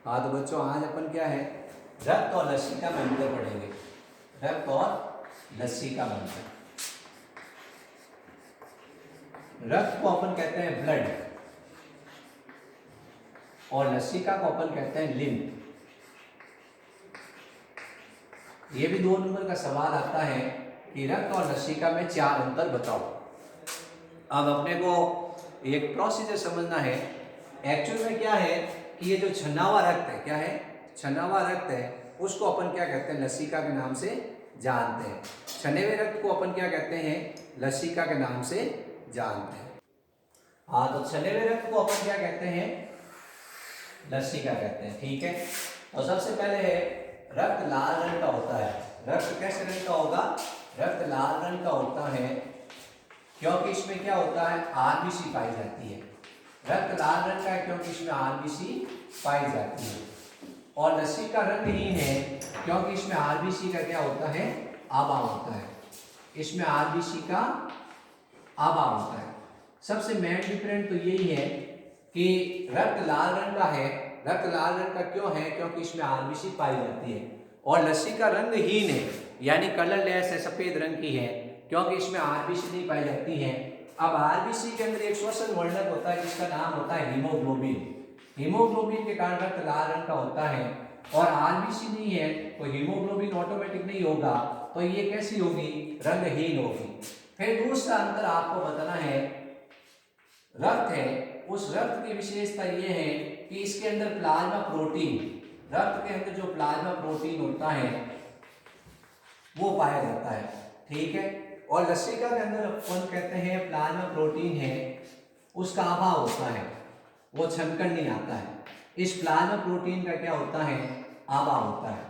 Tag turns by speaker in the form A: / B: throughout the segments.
A: हाँ तो बच्चों आज अपन क्या है, रक्त और लस्सी का अंतर पढ़ेंगे। रक्त और लस्सी का अंतर। रक्त को अपन कहते हैं ब्लड और लस्सिका को अपन कहते हैं लिम्फ। ये भी 2 नंबर का सवाल आता है कि रक्त और लस्सिका में 4 अंतर बताओ। अब अपने को एक प्रोसीजर समझना है। एक्चुअल में क्या है कि ये जो छना हुआ रक्त है, क्या है, छना हुआ रक्त है, उसको अपन क्या कहते हैं, लस्सिका के नाम से जानते हैं। छने हुए रक्त को अपन क्या कहते हैं, लस्सिका के नाम से जानते हैं। हाँ तो छने हुए रक्त को अपन क्या कहते हैं, लस्सिका कहते हैं। ठीक है, और सबसे पहले है रक्त लाल रंग का होता है। रक्त कैसे रंग का होगा, रक्त लाल रंग का होता है क्योंकि इसमें क्या होता है, आरबीसी पाई जाती है। रक्त लाल रंग का है क्योंकि इसमें आरबीसी पाई जाती है। और लस्सी का रंगहीन है क्योंकि इसमें आरबीसी का क्या होता है, अभाव होता है। इसमें आरबीसी का अभाव होता है। सबसे मेन डिफरेंट तो यही है कि रक्त लाल रंग का है। रक्त लाल रंग का क्यों है, क्योंकि इसमें आरबीसी पाई जाती है। और लस्सी का रंगहीन है यानी कलरलेस है, सफेद रंग की है क्योंकि इसमें आरबीसी नहीं पाई जाती है। अब आरबीसी के अंदर एक श्वसन वर्णक होता है जिसका नाम होता है हीमोग्लोबिन। हीमोग्लोबिन के कारण रक्त लाल रंग का होता है। और आरबीसी नहीं है तो हीमोग्लोबिन ऑटोमेटिक नहीं होगा, तो ये कैसी होगी, रंगहीन होगी। फिर दूसरा अंतर आपको बताना है, रक्त है, उस रक्त की विशेषता ये है कि इसके अंदर प्लाज्मा प्रोटीन, रक्त के अंदर जो प्लाज्मा प्रोटीन होता है वो पाया जाता है। ठीक है, और लस्सिका के अंदर अपन कहते हैं प्लाज्मा प्रोटीन है, उसका अभाव होता है, वो छनकर नहीं आता है। इस प्लाज्मा प्रोटीन का क्या होता है, अभाव होता है।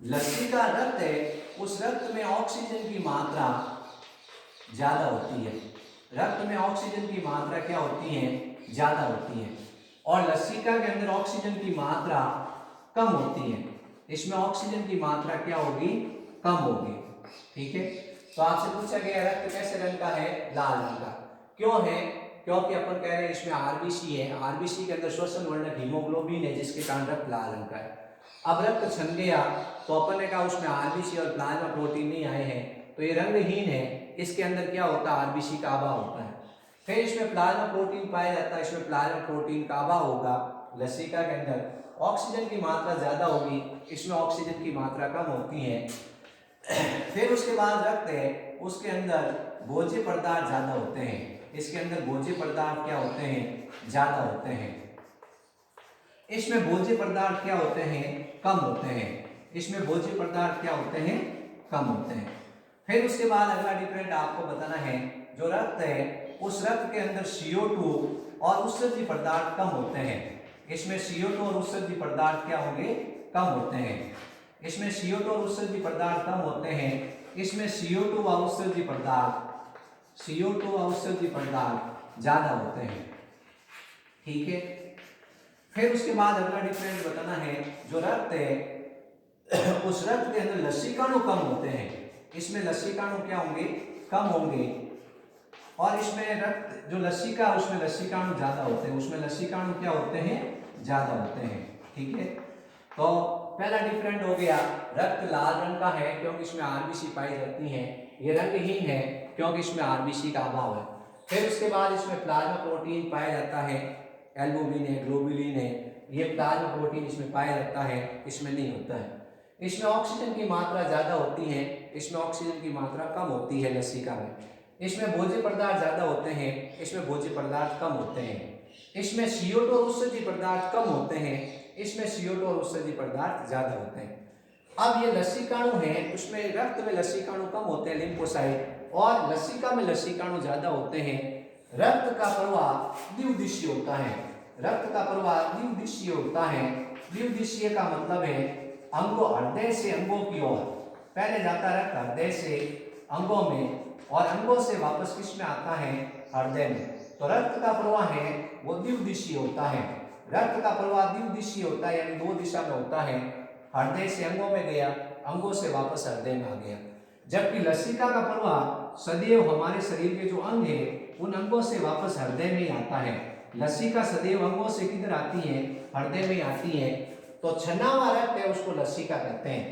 A: लस्सी का रक्त है, उस रक्त में ऑक्सीजन की मात्रा ज्यादा होती है। रक्त में ऑक्सीजन की मात्रा क्या होती है, ज्यादा होती है। और लस्सिका के अंदर ऑक्सीजन की मात्रा कम होती है। इसमें ऑक्सीजन की मात्रा क्या होगी, कम होगी। ठीक है, तो आपसे पूछा गया रक्त कैसे रंग का है, लाल रंग का। क्यों है, क्योंकि अपन कह रहे हैं इसमें आरबीसी है, आरबीसी के अंदर श्वसन वर्णक हीमोग्लोबिन है जिसके कारण रक्त लाल रंग का है। अब रक्त छन गया तो अपन ने कहा उसमें आरबीसी और प्लाज्मा प्रोटीन नहीं आए हैं तो ये रंगहीन है। इसके अंदर क्या होता है, आरबीसी का अभाव होता है। फिर इसमें प्लाज्मा प्रोटीन पाया जाता है, इसमें प्लाज्मा प्रोटीन का अभाव होगा। लस्सिका के अंदर ऑक्सीजन की मात्रा ज्यादा होगी, इसमें ऑक्सीजन की मात्रा कम होती है। फिर उसके बाद रक्त है, उसके अंदर भोज्य पदार्थ ज्यादा होते हैं। इसके अंदर भोज्य पदार्थ क्या होते हैं, ज्यादा होते हैं। इसमें भोज्य पदार्थ क्या होते हैं, कम होते हैं। इसमें भोज्य पदार्थ क्या होते हैं, कम होते हैं। फिर उसके बाद अगला डिफरेंट आपको बताना है, जो रक्त है उस रक्त के अंदर CO2 और उत्सर्जी पदार्थ कम होते हैं। इसमें CO2 और उत्सर्जी पदार्थ क्या होंगे, कम होते हैं। इसमें CO2 और उत्सर्जी पदार्थ कम होते हैं। इसमें CO2 और उत्सर्जी पदार्थ ज्यादा होते हैं। ठीक है, फिर उसके बाद अगला डिफरेंट बताना है, जो रक्त है उस रक्त के अंदर लस्सिकाणु कम होते हैं। इसमें लस्सिकाणु क्या होंगे, कम होंगे। और इसमें रक्त जो लस्सिका उसमें लस्सिकाणु ज्यादा होते हैं, उसमें लस्सिकाणु क्या होते हैं, ज्यादा होते हैं। ठीक है, तो पहला डिफरेंट हो गया, रक्त लाल रंग का है क्योंकि इसमें आरबीसी पाई जाती है। ये रंगहीन है क्योंकि इसमें आरबीसी का अभाव है। फिर उसके बाद इसमें प्लाज्मा प्रोटीन पाया जाता है, एल्बुमिन है, ग्लोबुलिन है, ये प्लाज्मा प्रोटीन इसमें पाया जाता है, इसमें नहीं होता है। इसमें ऑक्सीजन की मात्रा ज्यादा होती है, इसमें ऑक्सीजन की मात्रा कम होती है लस्सिका में। इसमें भोज्य पदार्थ ज्यादा होते हैं, इसमें भोज्य पदार्थ कम होते हैं। इसमें CO2 और उत्सर्जी पदार्थ कम होते हैं, इसमें CO2 और उत्सर्जी पदार्थ ज्यादा होते हैं। अब ये लस्सिकाणु है, उसमें रक्त में लस्सिकाणु कम होते हैं, लिम्फोसाइट, और लस्सिका में लस्सिकाणु ज्यादा होते हैं। रक्त का प्रवाह द्विदिशीय होता है। रक्त का प्रवाह द्विदिशीय होता है। द्विदिशीय का मतलब है अंगों, हृदय से अंगों की ओर पहले जाता है रक्त, हृदय से अंगों में, और अंगों से वापस किस में आता है, हृदय में। तो रक्त का प्रवाह है वो द्विदिशीय होता है। रक्त का प्रवाह द्विदिशीय होता है यानी 2 दिशा में होता है। हृदय से अंगों में गया, अंगों से वापस हृदय में आ गया। जबकि लस्सिका का प्रवाह सदैव हमारे शरीर के जो अंग है उन अंगों से वापस हृदय में ही आता है। लसिका सदैव अंगों से किधर आती है, हृदय में आती है। तो छना हुआ रक्त है उसको लसिका कहते हैं।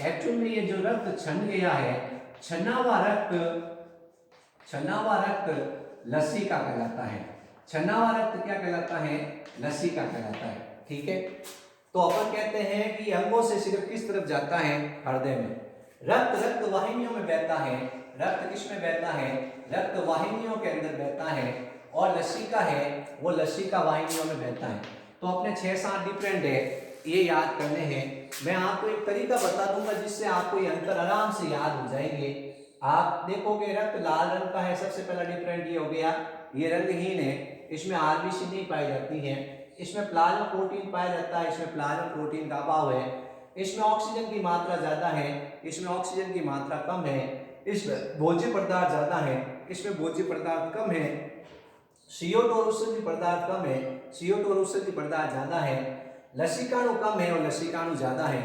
A: एक्चुअल में ये जो रक्त छन गया है, छना हुआ रक्त लसिका कहलाता है। छना हुआ रक्त क्या कहलाता है, लसिका कहलाता है। ठीक है, तो अपन कहते हैं कि अंगों से सिर्फ किस तरफ जाता है, हृदय में। रक्त वाहिनियों में बहता है। रक्त किस में बहता है, रक्त वाहिनियों के अंदर बहता है। और लसिका है वो लसिका वाहिनियों में बहता है। तो अपने 6-7 डिफरेंट है, ये याद करने हैं। मैं आपको एक तरीका बता दूंगा जिससे आपको ये अंतर आराम से याद हो जाएंगे। आप देखोगे रक्त लाल रंग का है, सबसे पहला डिफरेंट ये हो गया, ये रंगहीन है, इसमें आरबीसी नहीं पाई जाती है। इसमें प्लाज्मा प्रोटीन पाया जाता है, इसमें प्लाज्मा प्रोटीन का अभाव है। इसमें ऑक्सीजन की मात्रा ज्यादा है, इसमें ऑक्सीजन की मात्रा कम है। इसमें भोज्य पदार्थ ज्यादा है, इसमें भोज्य पदार्थ कम है। CO2 और उत्सर्जी पदार्थ कम है, CO2 और उत्सर्जी पदार्थ ज्यादा है। लसिकाणु कम है और लसिकाणु ज्यादा है।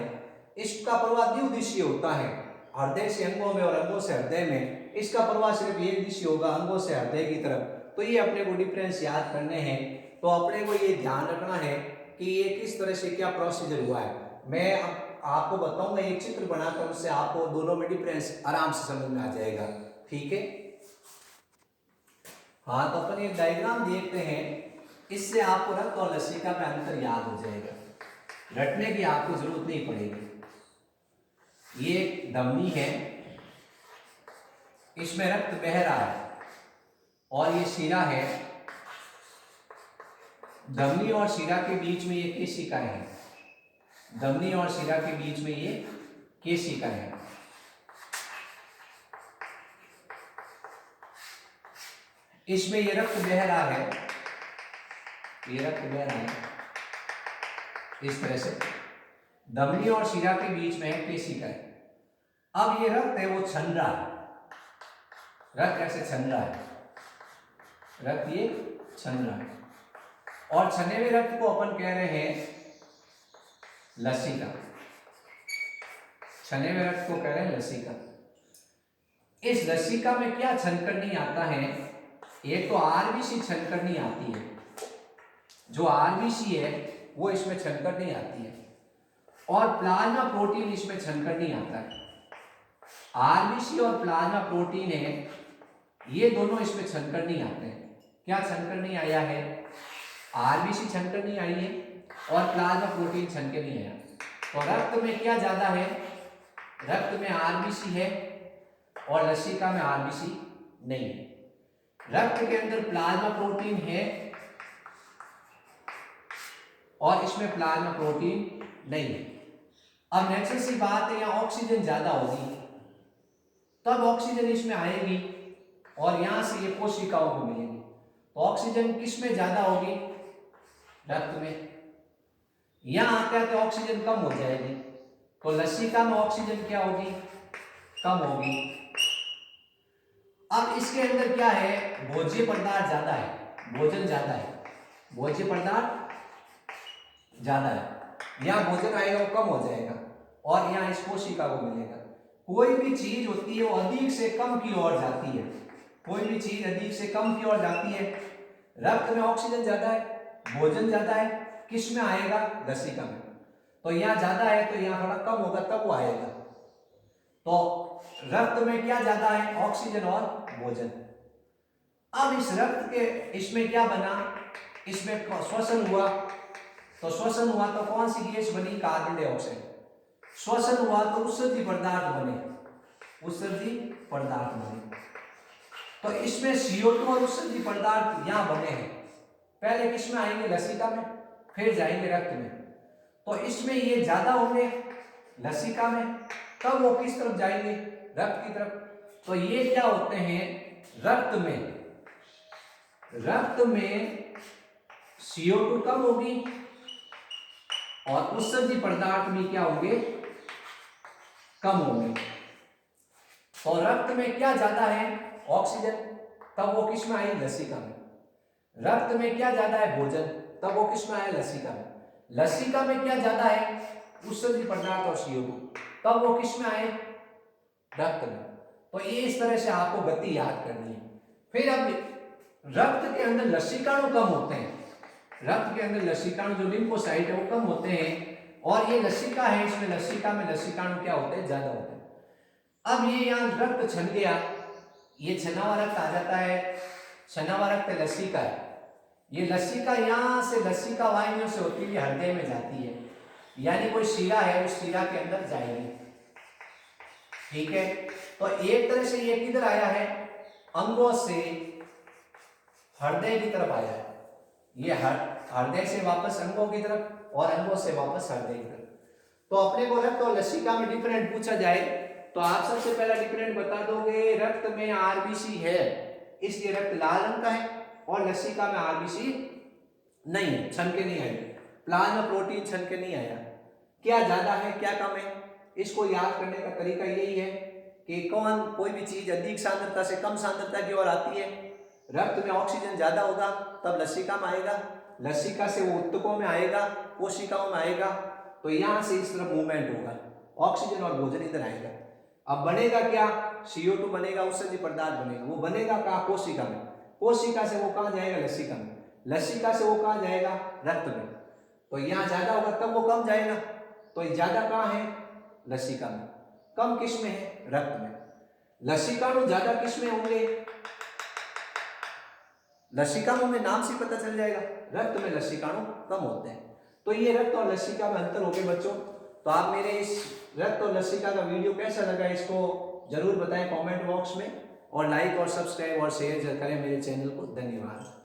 A: इसका प्रवाह द्विदिशीय होता है, हृदय से अंगों में और अंगों से हृदय में। इसका प्रवाह सिर्फ एक दिशीय होगा, अंगों से हृदय की तरफ। तो ये अपने को डिफरेंस याद करने हैं। तो अपने को ये ध्यान रखना है कि ये किस तरह से क्या प्रोसीजर हुआ है। मैं आपको बताऊंगा एक चित्र बनाकर, उससे आपको दोनों में डिफरेंस आराम से समझ में आ जाएगा। ठीक है, हाँ, तो अपन ये डायग्राम देखते हैं, इससे आपको रक्त और लसिका में अंतर याद हो जाएगा, रटने की आपको जरूरत नहीं पड़ेगी। ये एक धमनी है, इसमें रक्त बह रहा है और ये शिरा है। धमनी और शिरा के बीच में ये केशिकाएं हैं। धमनी और शिरा के बीच में ये केशिकाएं हैं। इसमें ये रक्त बह रहा है, ये रक्त बह रहा है इस तरह से। धमनी और शिरा के बीच में है केशिकाएं। अब ये रक्त है वो छन रहा है, रक्त ऐसे छन रहा है, रक्त ये छन रहा है। और छने हुए रक्त को अपन कह रहे हैं लसिका। छने हुए रक्त को कह रहे हैं लसिका। इस लसिका में क्या छनकर नहीं आता है, एक तो आरबीसी छनकर नहीं आती है। जो आरबीसी है वो इसमें छनकर नहीं आती है, और प्लाज्मा प्रोटीन इसमें छनकर नहीं आता है। आरबीसी और प्लाज्मा प्रोटीन है, ये दोनों इसमें छनकर नहीं आते हैं। क्या छनकर नहीं आया है, आरबीसी छनकर नहीं आई है और प्लाज्मा प्रोटीन छनकर नहीं आया। तो रक्त में क्या ज्यादा है, रक्त में आरबीसी है और लसिका में आरबीसी नहीं है। रक्त के अंदर प्लाज्मा प्रोटीन है और इसमें प्लाज्मा प्रोटीन नहीं है। अब नेचुरल सी बात है, यहाँ ऑक्सीजन ज्यादा होगी तब ऑक्सीजन इसमें आएगी और यहां से ये कोशिकाओं को मिलेगी। तो ऑक्सीजन किस में ज्यादा होगी, रक्त में। यहां आते आते ऑक्सीजन कम हो जाएगी, तो लसिका में ऑक्सीजन क्या होगी, कम होगी। अब इसके अंदर क्या है, भोज्य पदार्थ ज्यादा है, भोजन ज्यादा है, भोज्य पदार्थ ज्यादा है। यहाँ भोजन आएगा वो कम हो जाएगा और यहाँ इस कोशिका को मिलेगा। कोई भी चीज होती है वो अधिक से कम की ओर जाती है, कोई भी चीज अधिक से कम की ओर जाती है। रक्त में ऑक्सीजन ज्यादा है, भोजन ज्यादा है, किस में आएगा, लसिका में। तो यहाँ ज्यादा है तो यहाँ थोड़ा कम होगा तब वो आएगा। तो रक्त में क्या ज्यादा है, ऑक्सीजन और भोजन। अब इस रक्त के इसमें क्या बना, इसमें श्वसन हुआ, तो श्वसन हुआ तो कौन सी गैस बनी, कार्बन डाइऑक्साइड। श्वसन हुआ तो उत्सर्जी पदार्थ बने, उत्सर्जी पदार्थ बने। तो इसमें CO2 और उत्सर्जी पदार्थ यहां बने हैं। पहले किस में आएंगे, लसिका में, फिर जाएंगे रक्त में। तो इसमें ये ज्यादा होंगे लसिका में, तब वो किस तरफ जाएंगे, रक्त की तरफ। तो ये क्या होते हैं, रक्त में CO2 कम होगी और उत्सर्जी पदार्थ भी क्या होंगे, कम होंगे। तो रक्त में क्या ज्यादा है, ऑक्सीजन, तब वो किस में आए, लसिका में। रक्त में क्या ज्यादा है, भोजन, तब वो किस में आए, लसिका में। लसिका में क्या ज्यादा है, उत्सर्जी पदार्थ और CO2, तब वो किस में आए, रक्त में। तो ये इस तरह से आपको गति याद करनी है। फिर अब रक्त के अंदर लसिकाणु कम होते हैं, रक्त के अंदर लसीकाणु जो लिम्फोसाइट है वो कम होते हैं, और ये लसिका है, इसमें लसिका में लसीकाणु क्या होते हैं, ज्यादा होते हैं। अब ये यहाँ रक्त छन गया, ये छना हुआ रक्त आ जाता है, छना हुआ रक्त लसिका है, ये लसिका यहाँ से लसिका वाहिनियों से होती हुई हृदय में जाती है, यानी कोई शिरा है उस शिरा के अंदर जाएगी। ठीक है, तो एक तरह से ये किधर आया है, अंगों से हृदय की तरफ आया है, ये हृदय से वापस अंगों की तरफ और अंगों से वापस हृदय की तरफ। तो अपने को रक्त और लसिका में डिफरेंट पूछा जाए तो आप सबसे पहला डिफरेंट बता दोगे, रक्त में आरबीसी है इसलिए रक्त लाल रंग का है, और लसिका में आरबीसी नहीं है, छन के नहीं आई, प्लाज्मा प्रोटीन छन के नहीं आया। क्या ज्यादा है क्या कम है, इसको याद करने का तरीका यही है कि कोई भी चीज अधिक सांद्रता से कम सांद्रता की ओर आती है, रक्त में ऑक्सीजन ज्यादा होगा तब लसिका में आएगा, लसिका से वो ऊतकों में आएगा, कोशिकाओं में आएगा, तो यहाँ से इस तरफ मूवमेंट होगा, ऑक्सीजन और भोजन इधर आएगा। अब बनेगा क्या, CO2 बनेगा, उत्सर्जी पदार्थ बनेगा, वो बनेगा कहाँ, कोशिका में, कोशिका से वो कहाँ जाएगा, लसिका में, लसिका से वो कहाँ जाएगा, रक्त में। तो यहाँ ज्यादा होगा तब वो कम जाएगा, तो ज्यादा कहाँ है, लसिका में, कम किस में है, रक्त में। लसिकाणु ज्यादा किस में होंगे, लसिकाणु में नाम से पता चल जाएगा, रक्त में लसिकाणु कम होते हैं। तो ये रक्त और लसिका में अंतर हो गए बच्चों। तो आप मेरे इस रक्त और लसिका का वीडियो कैसा लगा इसको जरूर बताएं कमेंट बॉक्स में, और लाइक और सब्सक्राइब और शेयर करें मेरे चैनल को। धन्यवाद।